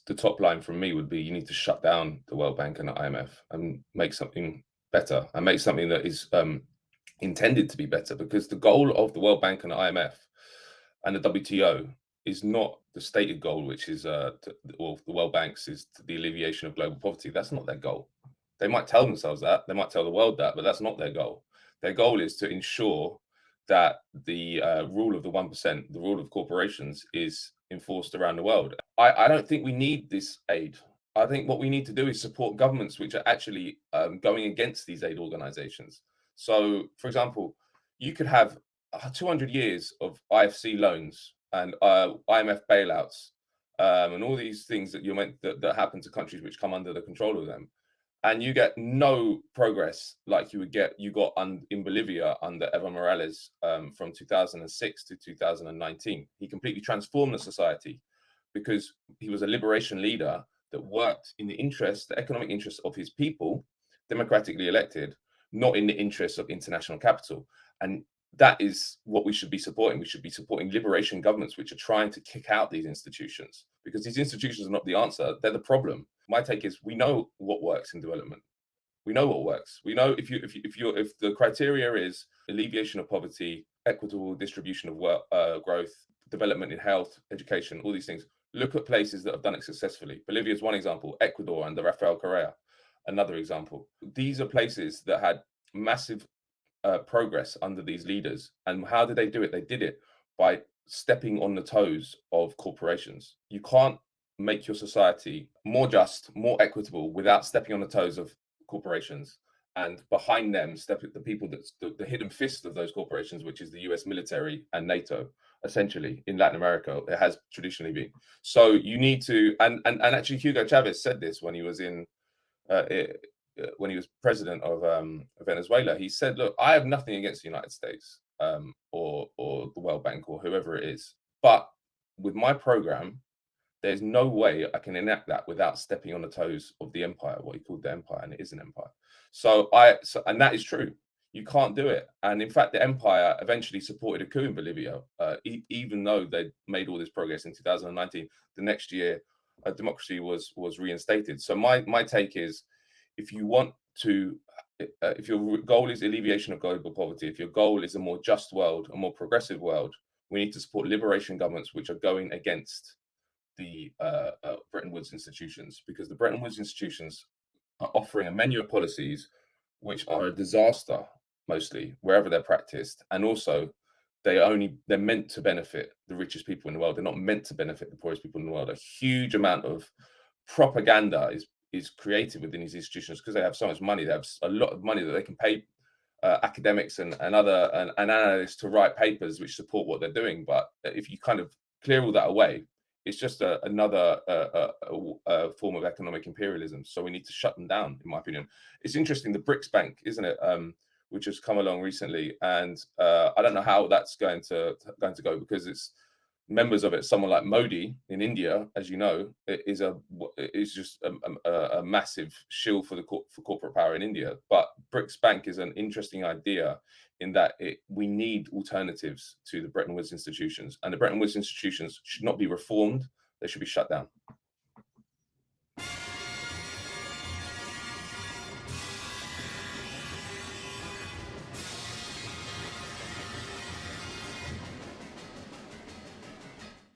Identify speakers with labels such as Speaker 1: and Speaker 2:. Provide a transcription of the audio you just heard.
Speaker 1: the top line from me would be you need to shut down the World Bank and the IMF and make something better and make something that is intended to be better, because the goal of the World Bank and the IMF and the WTO is not the stated goal, which is or the World Bank's is the alleviation of global poverty. That's not their goal. They might tell themselves that, they might tell the world that, but that's not their goal. Their goal is to ensure that the rule of the 1%, the rule of corporations, is enforced around the world. I don't think we need this aid. I think what we need to do is support governments which are actually going against these aid organizations. So, for example, you could have 200 years of IFC loans and IMF bailouts and all these things that that happen to countries which come under the control of them, and you get no progress like you got in Bolivia under Evo Morales from 2006 to 2019. He completely transformed the society because he was a liberation leader that worked in the economic interests of his people, democratically elected, not in the interests of international capital. And that is what we should be supporting. We should be supporting liberation governments which are trying to kick out these institutions, because these institutions are not the answer, they're the problem. My take is we know what works in development. We know what works. We know if the criteria is alleviation of poverty, equitable distribution of growth, development in health, education, all these things. Look at places that have done it successfully. Bolivia is one example. Ecuador under Rafael Correa, another example. These are places that had massive progress under these leaders. And how did they do it? They did it by stepping on the toes of corporations. You can't make your society more just, more equitable without stepping on the toes of corporations. And behind them step the people that's the hidden fist of those corporations, which is the US military and NATO, essentially in Latin America. It has traditionally been. So you need to, and actually Hugo Chavez said this when he was when he was president of Venezuela. He said, look, I have nothing against the United States or the World Bank or whoever it is, but with my program, there's no way I can enact that without stepping on the toes of the empire, what he called the empire, and it is an empire. And that is true. You can't do it. And in fact, the empire eventually supported a coup in Bolivia, even though they made all this progress in 2019. The next year, democracy was reinstated. So my take is, if you want to, if your goal is alleviation of global poverty, if your goal is a more just world, a more progressive world, we need to support liberation governments which are going against the Bretton Woods institutions, because the Bretton Woods institutions are offering a menu of policies which are a disaster, mostly wherever they're practiced, and also they're meant to benefit the richest people in the world. They're not meant to benefit the poorest people in the world. A huge amount of propaganda is created within these institutions because they have so much money. They have a lot of money that they can pay academics and other analysts to write papers which support what they're doing. But if you kind of clear all that away, it's just another form of economic imperialism. So we need to shut them down, in my opinion. It's interesting, the BRICS Bank, isn't it, which has come along recently, and I don't know how that's going to go, because it's members of it. Someone like Modi in India, as you know, is just a massive shill for corporate power in India. But BRICS Bank is an interesting idea in that we need alternatives to the Bretton Woods institutions, and the Bretton Woods institutions should not be reformed; they should be shut down.